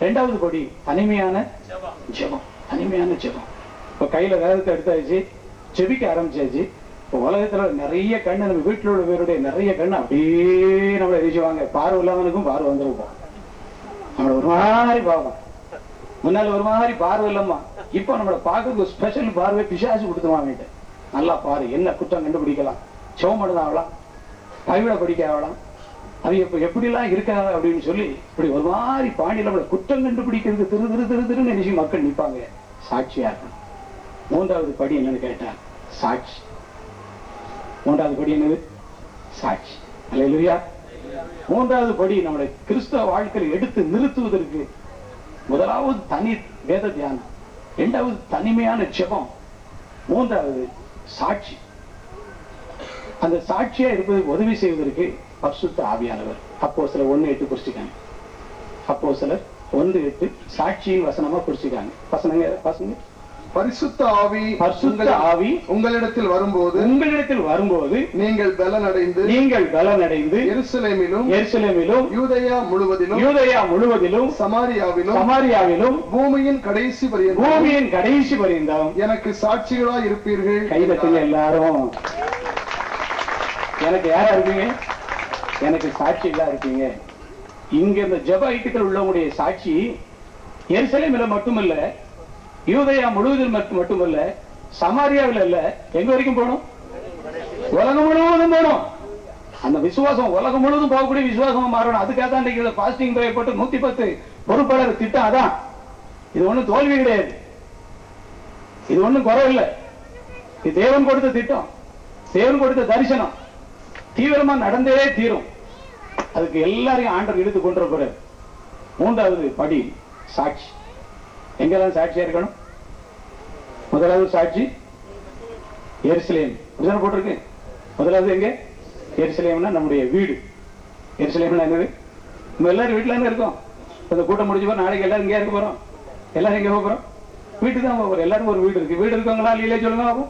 இரண்டாவது படி தனிமையான ஜெபம். தனிமையான ஜெபம். இப்ப கையில வேதத்தை எடுத்தாச்சு, ஜெபிக்க ஆரம்பிச்சாச்சு. இப்போ உலகத்துல நிறைய கண்ணு, நம்ம வீட்டில் உள்ள பேருடைய நிறைய கண்ணு அப்படியே நம்மளை எரிச்சுவாங்க. பார்வை இல்லாமனுக்கும் பார்வை வந்துருப்போம். நம்மளை ஒரு மாதிரி பார்ப்போம். முன்னால ஒரு மாதிரி பார்வை இல்லம்மா, இப்போ நம்மளை பார்க்கறதுக்கு ஸ்பெஷல் பார்வை பிசாசு கொடுத்துருவாங்க. நல்லா பாரு, என்ன குற்றம் கண்டுபிடிக்கலாம், சோமனது ஆகலாம், பைபிளை படிக்க ஆகலாம், அது இப்ப எப்படிலாம் இருக்காங்க அப்படின்னு சொல்லி இப்படி ஒரு மாதிரி பாண்டியில நம்மளை குற்றம் கண்டுபிடிக்கிறதுக்கு திரு திரு திரு திருன்னு நினைச்சு மக்கள் நிற்பாங்க. சாட்சியா இருக்கணும். மூன்றாவது படி என்னன்னு கேட்டா சாட்சி. மூன்றாவது படி என்னது? சாட்சி. அல்லேலூயா. மூன்றாவது படி நம்முடைய கிறிஸ்தவ வாழ்க்கையில் எடுத்து நிறுத்துவதற்கு முதலாவது தனி வேத தியானம், இரண்டாவது தனிமையான ஜெபம், மூன்றாவது சாட்சி. அந்த சாட்சியா இருப்பதற்கு உதவி செய்வதற்கு பரிசுத்த ஆவியானவர். அப்போஸ்தலர் 1:8 குறிச்சிக்காங்க. அப்போஸ்தலர் 1:8 சாட்சியின் வசனமா குறிச்சிக்காங்க. பசங்க பரிசுத்த ஆவி உங்களிடத்தில் வரும்போது நீங்கள் பலனடைந்து எருசலேமிலும் யூதேயா முழுவதிலும் சமாரியாவிலும் பூமியின் கடைசி பரியந்தம் எனக்கு சாட்சிகளாய் இருப்பீர்கள். கைதட்டுங்க எல்லாரும். எனக்கு யாரா இருப்பீங்க? எனக்கு சாட்சிகளா இருப்பீங்க. இங்க இந்த ஜெப ஐக்கியத்தில் உள்ளவங்களுடைய சாட்சி எருசலேமில மட்டுமல்ல, யூதேயா முழுவதில் மட்டுமல்ல, சமாரியாவில் அல்ல, எங்க வரைக்கும் போகணும்? உலகம் முழுவதும் போகணும். அந்த விசுவாசம் உலகம் முழுவதும் போகக்கூடிய விசுவாசமா மாறணும். அதுக்காக தான் இன்னைக்கு பாஸ்டிங் போட்டு 110 பொறுப்பாளர் திட்டம். அதான். இது ஒண்ணும் தோல்வி கிடையாது, இது ஒண்ணும் குறையில்லை. இது தேவன் கொடுத்த திட்டம், தேவன் கொடுத்த தரிசனம். தீவிரமா நடந்தே தீரும். அதுக்கு எல்லாரையும் ஆண்டவர் இழுத்து கொண்டு போறார். மூன்றாவது படி சாட்சி. எங்கெல்லாம் சாட்சியா இருக்கணும்? முதலாவது சாட்சி எருசலேம் போட்டிருக்கு. முதலாவது எங்க? எருசலேம்னா நம்முடைய வீடு. எருசலேம்னா என்னது? நம்ம எல்லாரும் வீட்டுல என்ன இருக்கோம்? இந்த கூட்டம் முடிஞ்சு போறோம், நாளைக்கு எல்லாரும் இங்கே இருக்க போறோம். எல்லாரும் எங்க போறோம்? வீட்டுக்கு தான் போறோம். எல்லாரும் ஒரு வீடு இருக்கு. வீடு இருக்கவங்களா இல்லையே சொல்லுங்க ஆகும்.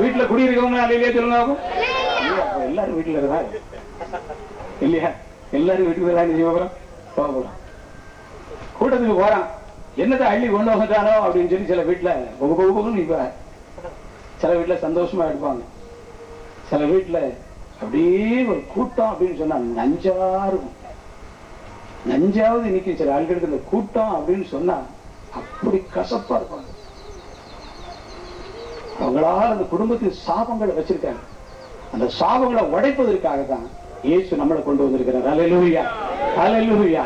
வீட்டுல குடி இருக்கவங்களா இல்லையே சொல்லுங்க ஆகும். எல்லாரும் வீட்டுல இருக்கா இல்லையா? எல்லாரும் வீட்டுக்கு தான் போறோம். கூட்டத்துக்கு போறான், என்னத்தை அள்ளி கொண்டு வந்தானோ அப்படின்னு சொல்லி சில வீட்டுல இப்ப சில வீட்டுல சந்தோஷமா எடுப்பாங்க. சில வீட்டுல அப்படியே ஒரு கூட்டம் அப்படின்னு சொன்னா நஞ்சா இருக்கும். நஞ்சாவது இன்னைக்கு சில ஆட்களுக்கு இந்த கூட்டம் அப்படின்னு சொன்னா அப்படி கசப்பா இருப்பாங்க. அவங்களால அந்த குடும்பத்தில் சாபங்களை வச்சிருக்காங்க. அந்த சாபங்களை உடைப்பதற்காக தான் இயேசு நம்மளை கொண்டு வந்திருக்கிறார். அல்லேலூயா, அல்லேலூயா.